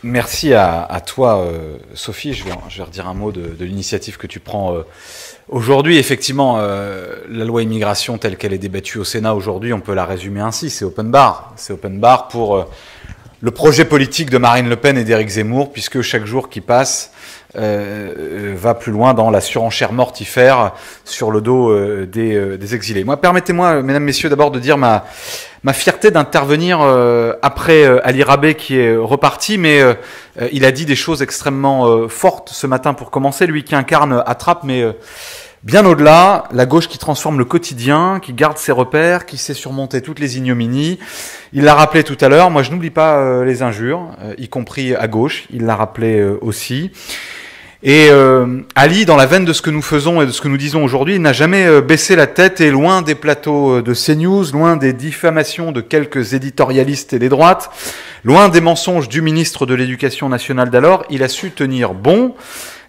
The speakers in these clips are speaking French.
Merci à toi, Sophie. Je vais redire un mot de l'initiative que tu prends aujourd'hui. Effectivement, la loi immigration telle qu'elle est débattue au Sénat aujourd'hui, on peut la résumer ainsi. C'est open bar. C'est open bar pour le projet politique de Marine Le Pen et d'Éric Zemmour, puisque chaque jour qui passe va plus loin dans la surenchère mortifère sur le dos des exilés. Moi, permettez-moi, mesdames, messieurs, d'abord de dire ma fierté d'intervenir après Ali Rabet qui est reparti, mais il a dit des choses extrêmement fortes ce matin pour commencer, lui qui incarne Attrape, mais bien au-delà, la gauche qui transforme le quotidien, qui garde ses repères, qui sait surmonter toutes les ignominies. Il l'a rappelé tout à l'heure, moi je n'oublie pas les injures, y compris à gauche, il l'a rappelé aussi. Et Ali, dans la veine de ce que nous faisons et de ce que nous disons aujourd'hui, n'a jamais baissé la tête et loin des plateaux de CNews, loin des diffamations de quelques éditorialistes et des droites, loin des mensonges du ministre de l'Éducation nationale d'alors, il a su tenir bon.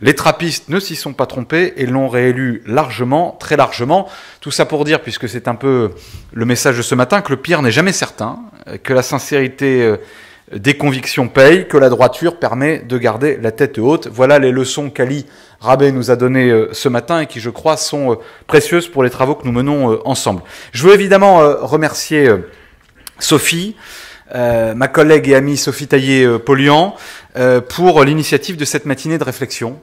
Les trappistes ne s'y sont pas trompés et l'ont réélu largement, très largement. Tout ça pour dire, puisque c'est un peu le message de ce matin, que le pire n'est jamais certain, que la sincérité des convictions payent, que la droiture permet de garder la tête haute. Voilà les leçons qu'Ali Rabet nous a données ce matin et qui, je crois, sont précieuses pour les travaux que nous menons ensemble. Je veux évidemment remercier Sophie, ma collègue et amie Sophie Taillé-Polian, pour l'initiative de cette matinée de réflexion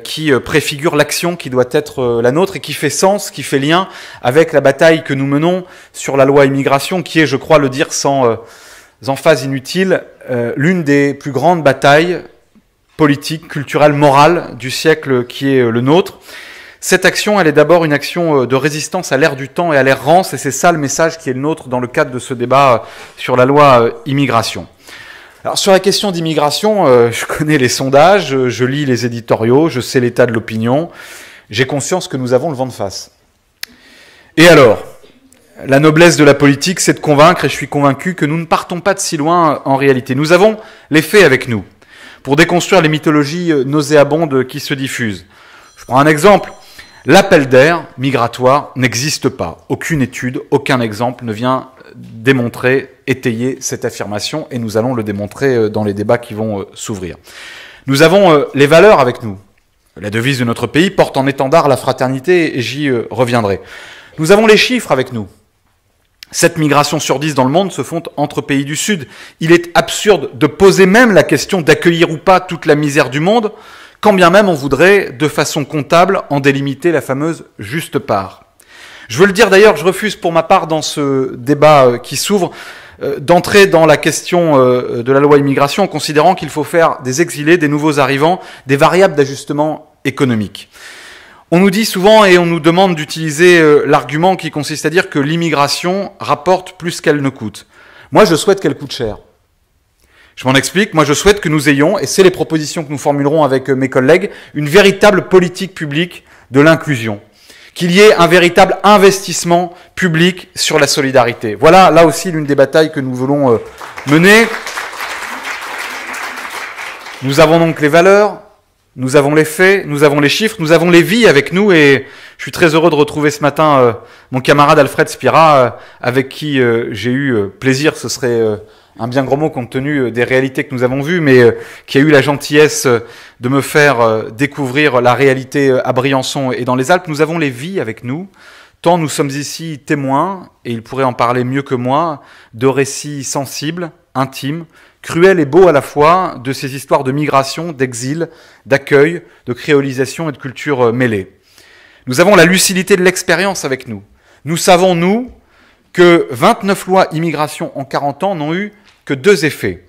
qui préfigure l'action qui doit être la nôtre et qui fait sens, qui fait lien avec la bataille que nous menons sur la loi immigration, qui est, je crois le dire sans emphase inutile, l'une des plus grandes batailles politiques, culturelles, morales du siècle qui est le nôtre. Cette action, elle est d'abord une action de résistance à l'ère du temps et à l'ère rance, et c'est ça le message qui est le nôtre dans le cadre de ce débat sur la loi immigration. Alors sur la question d'immigration, je connais les sondages, je lis les éditoriaux, je sais l'état de l'opinion, j'ai conscience que nous avons le vent de face. Et alors ? La noblesse de la politique, c'est de convaincre, et je suis convaincu que nous ne partons pas de si loin en réalité. Nous avons les faits avec nous pour déconstruire les mythologies nauséabondes qui se diffusent. Je prends un exemple. L'appel d'air migratoire n'existe pas. Aucune étude, aucun exemple ne vient démontrer, étayer cette affirmation, et nous allons le démontrer dans les débats qui vont s'ouvrir. Nous avons les valeurs avec nous. La devise de notre pays porte en étendard la fraternité, et j'y reviendrai. Nous avons les chiffres avec nous. 7 migrations sur 10 dans le monde se font entre pays du Sud. Il est absurde de poser même la question d'accueillir ou pas toute la misère du monde, quand bien même on voudrait, de façon comptable, en délimiter la fameuse juste part. Je veux le dire d'ailleurs, je refuse pour ma part dans ce débat qui s'ouvre d'entrer dans la question de la loi immigration en considérant qu'il faut faire des exilés, des nouveaux arrivants, des variables d'ajustement économique. On nous dit souvent et on nous demande d'utiliser l'argument qui consiste à dire que l'immigration rapporte plus qu'elle ne coûte. Moi, je souhaite qu'elle coûte cher. Je m'en explique. Moi, je souhaite que nous ayons, et c'est les propositions que nous formulerons avec mes collègues, une véritable politique publique de l'inclusion. Qu'il y ait un véritable investissement public sur la solidarité. Voilà, là aussi, l'une des batailles que nous voulons mener. Nous avons donc les valeurs. Nous avons les faits, nous avons les chiffres, nous avons les vies avec nous, et je suis très heureux de retrouver ce matin mon camarade Alfred Spira, avec qui j'ai eu plaisir, ce serait un bien gros mot compte tenu des réalités que nous avons vues, mais qui a eu la gentillesse de me faire découvrir la réalité à Briançon et dans les Alpes. Nous avons les vies avec nous, tant nous sommes ici témoins, et il pourrait en parler mieux que moi, de récits sensibles, intimes, cruel et beau à la fois, de ces histoires de migration, d'exil, d'accueil, de créolisation et de culture mêlée. Nous avons la lucidité de l'expérience avec nous. Nous savons, nous, que 29 lois immigration en 40 ans n'ont eu que 2 effets.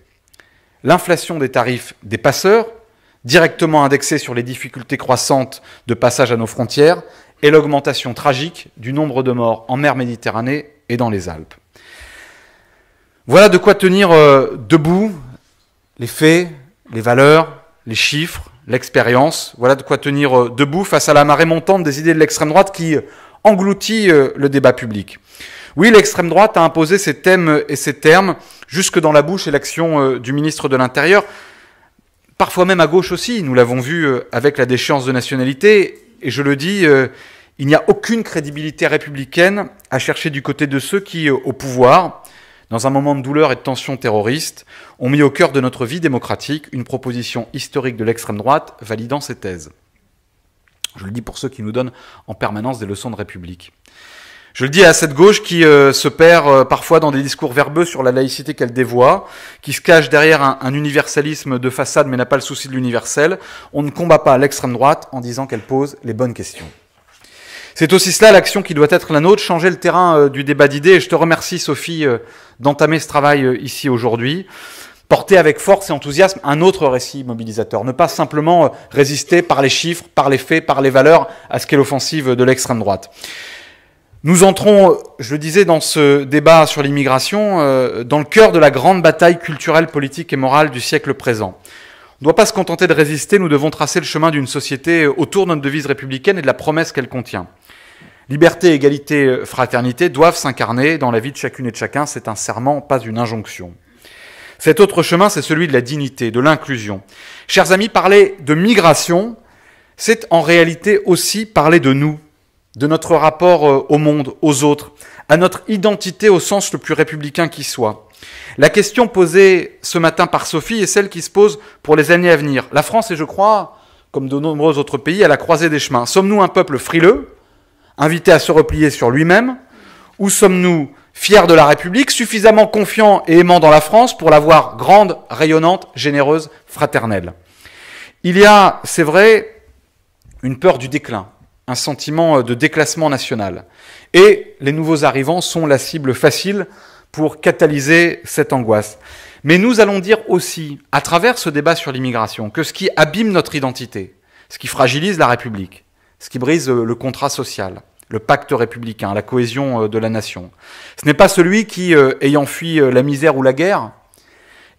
L'inflation des tarifs des passeurs, directement indexée sur les difficultés croissantes de passage à nos frontières, et l'augmentation tragique du nombre de morts en mer Méditerranée et dans les Alpes. Voilà de quoi tenir debout les faits, les valeurs, les chiffres, l'expérience. Voilà de quoi tenir debout face à la marée montante des idées de l'extrême droite qui engloutit le débat public. Oui, l'extrême droite a imposé ses thèmes et ses termes jusque dans la bouche et l'action du ministre de l'Intérieur, parfois même à gauche aussi. Nous l'avons vu avec la déchéance de nationalité, et je le dis, il n'y a aucune crédibilité républicaine à chercher du côté de ceux qui, au pouvoir, dans un moment de douleur et de tension terroriste, ont mis au cœur de notre vie démocratique une proposition historique de l'extrême droite validant ces thèses. Je le dis pour ceux qui nous donnent en permanence des leçons de République. Je le dis à cette gauche qui se perd parfois dans des discours verbeux sur la laïcité qu'elle dévoie, qui se cache derrière un universalisme de façade mais n'a pas le souci de l'universel. On ne combat pas l'extrême droite en disant qu'elle pose les bonnes questions. C'est aussi cela l'action qui doit être la nôtre, changer le terrain du débat d'idées. Et je te remercie, Sophie, d'entamer ce travail ici aujourd'hui. Porter avec force et enthousiasme un autre récit mobilisateur. Ne pas simplement résister par les chiffres, par les faits, par les valeurs à ce qu'est l'offensive de l'extrême droite. Nous entrons, je le disais, dans ce débat sur l'immigration, dans le cœur de la grande bataille culturelle, politique et morale du siècle présent. On ne doit pas se contenter de résister, nous devons tracer le chemin d'une société autour de notre devise républicaine et de la promesse qu'elle contient. Liberté, égalité, fraternité doivent s'incarner dans la vie de chacune et de chacun. C'est un serment, pas une injonction. Cet autre chemin, c'est celui de la dignité, de l'inclusion. Chers amis, parler de migration, c'est en réalité aussi parler de nous, de notre rapport au monde, aux autres, à notre identité au sens le plus républicain qui soit. La question posée ce matin par Sophie est celle qui se pose pour les années à venir. La France est, je crois, comme de nombreux autres pays, à la croisée des chemins. Sommes-nous un peuple frileux, invité à se replier sur lui-même, ou sommes-nous fiers de la République, suffisamment confiants et aimants dans la France pour la voir grande, rayonnante, généreuse, fraternelle? Il y a, c'est vrai, une peur du déclin, un sentiment de déclassement national. Et les nouveaux arrivants sont la cible facile pour catalyser cette angoisse. Mais nous allons dire aussi, à travers ce débat sur l'immigration, que ce qui abîme notre identité, ce qui fragilise la République, ce qui brise le contrat social, le pacte républicain, la cohésion de la nation, ce n'est pas celui qui, ayant fui la misère ou la guerre,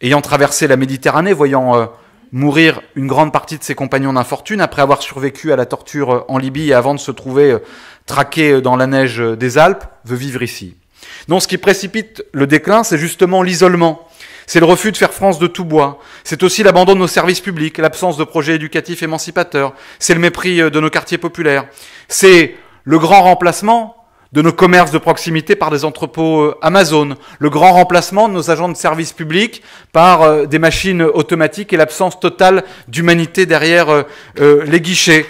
ayant traversé la Méditerranée, voyant mourir une grande partie de ses compagnons d'infortune, après avoir survécu à la torture en Libye et avant de se trouver traqué dans la neige des Alpes, veut vivre ici. Non, ce qui précipite le déclin, c'est justement l'isolement. C'est le refus de faire France de tout bois. C'est aussi l'abandon de nos services publics, l'absence de projets éducatifs émancipateurs. C'est le mépris de nos quartiers populaires. C'est le grand remplacement de nos commerces de proximité par des entrepôts Amazon, le grand remplacement de nos agents de services publics par des machines automatiques et l'absence totale d'humanité derrière les guichets.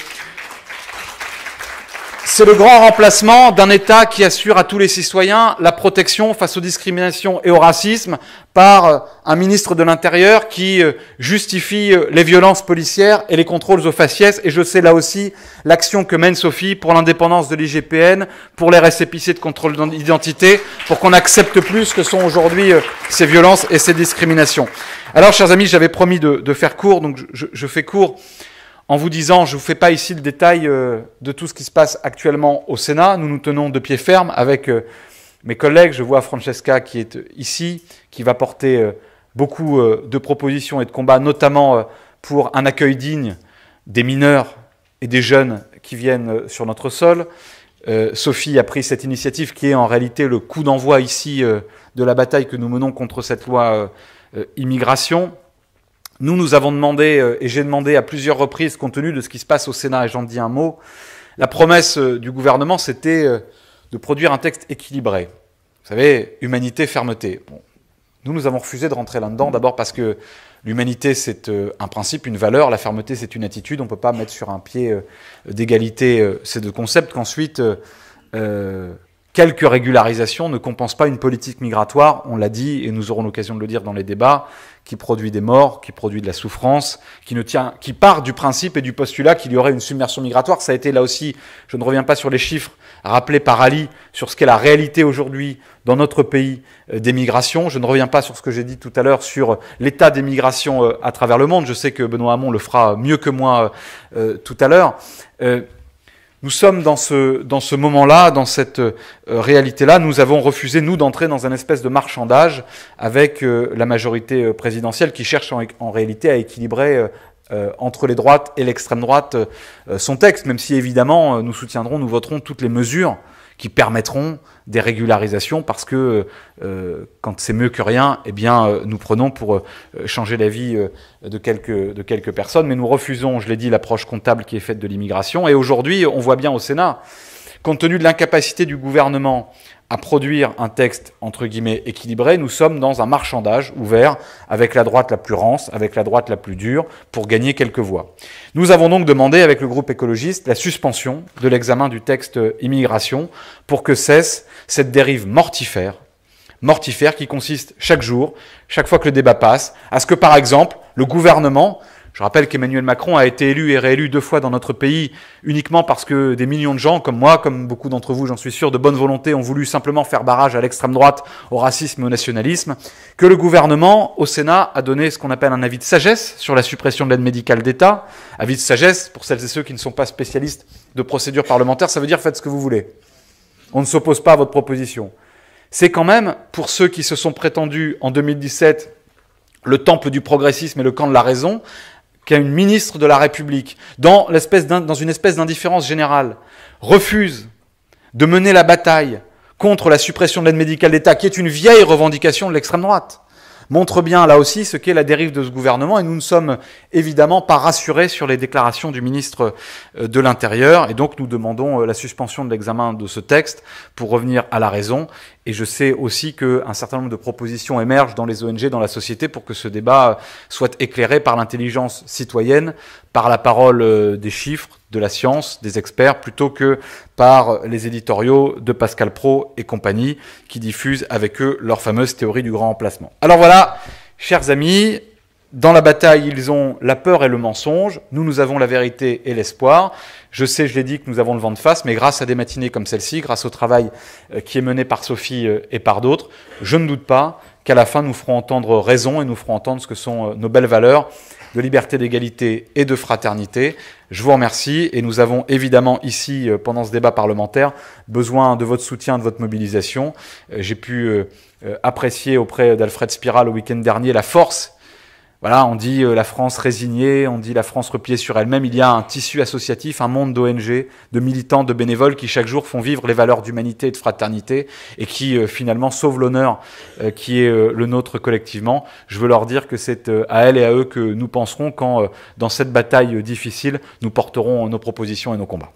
C'est le grand remplacement d'un État qui assure à tous les citoyens la protection face aux discriminations et au racisme par un ministre de l'Intérieur qui justifie les violences policières et les contrôles aux faciès. Et je sais là aussi l'action que mène Sophie pour l'indépendance de l'IGPN, pour les récépissés de contrôle d'identité, pour qu'on n'accepte plus ce que sont aujourd'hui ces violences et ces discriminations. Alors, chers amis, j'avais promis de faire court, donc je fais court. En vous disant, je ne vous fais pas ici le détail de tout ce qui se passe actuellement au Sénat. Nous nous tenons de pied ferme avec mes collègues. Je vois Francesca qui est ici, qui va porter beaucoup de propositions et de combats, notamment pour un accueil digne des mineurs et des jeunes qui viennent sur notre sol. Sophie a pris cette initiative qui est en réalité le coup d'envoi ici de la bataille que nous menons contre cette loi immigration. Nous avons demandé, et j'ai demandé à plusieurs reprises, compte tenu de ce qui se passe au Sénat, et j'en dis un mot, la promesse du gouvernement, c'était de produire un texte équilibré. Vous savez, humanité, fermeté. Bon. Nous avons refusé de rentrer là-dedans, d'abord parce que l'humanité, c'est un principe, une valeur, la fermeté, c'est une attitude, on ne peut pas mettre sur un pied d'égalité ces deux concepts, qu'ensuite, quelques régularisations ne compensent pas une politique migratoire, on l'a dit, et nous aurons l'occasion de le dire dans les débats, qui produit des morts, qui produit de la souffrance, qui part du principe et du postulat qu'il y aurait une submersion migratoire. Ça a été là aussi, je ne reviens pas sur les chiffres rappelés par Ali, sur ce qu'est la réalité aujourd'hui dans notre pays des migrations. Je ne reviens pas sur ce que j'ai dit tout à l'heure sur l'état des migrations à travers le monde. Je sais que Benoît Hamon le fera mieux que moi tout à l'heure. Nous sommes dans ce moment-là, dans cette réalité-là. Nous avons refusé, nous, d'entrer dans un espèce de marchandage avec la majorité présidentielle qui cherche en réalité à équilibrer entre les droites et l'extrême droite son texte, même si évidemment nous soutiendrons, nous voterons toutes les mesures qui permettront des régularisations parce que quand c'est mieux que rien, eh bien nous prenons pour changer la vie de quelques personnes, mais nous refusons, je l'ai dit, l'approche comptable qui est faite de l'immigration. Et aujourd'hui, on voit bien au Sénat Compte tenu de l'incapacité du gouvernement à produire un texte, entre guillemets, équilibré, nous sommes dans un marchandage ouvert avec la droite la plus rance, avec la droite la plus dure, pour gagner quelques voix. Nous avons donc demandé, avec le groupe écologiste, la suspension de l'examen du texte immigration pour que cesse cette dérive mortifère qui consiste chaque jour, chaque fois que le débat passe, à ce que, par exemple, le gouvernement... Je rappelle qu'Emmanuel Macron a été élu et réélu 2 fois dans notre pays uniquement parce que des millions de gens, comme moi, comme beaucoup d'entre vous, j'en suis sûr, de bonne volonté, ont voulu simplement faire barrage à l'extrême droite, au racisme et au nationalisme, que le gouvernement, au Sénat, a donné ce qu'on appelle un avis de sagesse sur la suppression de l'aide médicale d'État. Avis de sagesse, pour celles et ceux qui ne sont pas spécialistes de procédure parlementaire, ça veut dire faites ce que vous voulez. On ne s'oppose pas à votre proposition. C'est quand même, pour ceux qui se sont prétendus en 2017 le temple du progressisme et le camp de la raison, qu'à une ministre de la République, dans une espèce d'indifférence générale, refuse de mener la bataille contre la suppression de l'aide médicale d'État, qui est une vieille revendication de l'extrême droite, montre bien là aussi ce qu'est la dérive de ce gouvernement, et nous ne sommes évidemment pas rassurés sur les déclarations du ministre de l'Intérieur, et donc nous demandons la suspension de l'examen de ce texte pour revenir à la raison. Et je sais aussi qu'un certain nombre de propositions émergent dans les ONG, dans la société, pour que ce débat soit éclairé par l'intelligence citoyenne, par la parole des chiffres, de la science, des experts, plutôt que par les éditoriaux de Pascal Praud et compagnie, qui diffusent avec eux leur fameuse théorie du grand remplacement. Alors voilà, chers amis, dans la bataille, ils ont la peur et le mensonge. Nous avons la vérité et l'espoir. Je sais, je l'ai dit, que nous avons le vent de face, mais grâce à des matinées comme celle-ci, grâce au travail qui est mené par Sophie et par d'autres, je ne doute pas qu'à la fin, nous ferons entendre raison et nous ferons entendre ce que sont nos belles valeurs de liberté, d'égalité et de fraternité. Je vous remercie, et nous avons évidemment ici, pendant ce débat parlementaire, besoin de votre soutien, de votre mobilisation. J'ai pu apprécier auprès d'Alfred Spiral au week-end dernier la force. Voilà, on dit la France résignée, on dit la France repliée sur elle-même. Il y a un tissu associatif, un monde d'ONG, de militants, de bénévoles qui chaque jour font vivre les valeurs d'humanité et de fraternité et qui finalement sauvent l'honneur qui est le nôtre collectivement. Je veux leur dire que c'est à elles et à eux que nous penserons quand, dans cette bataille difficile, nous porterons nos propositions et nos combats.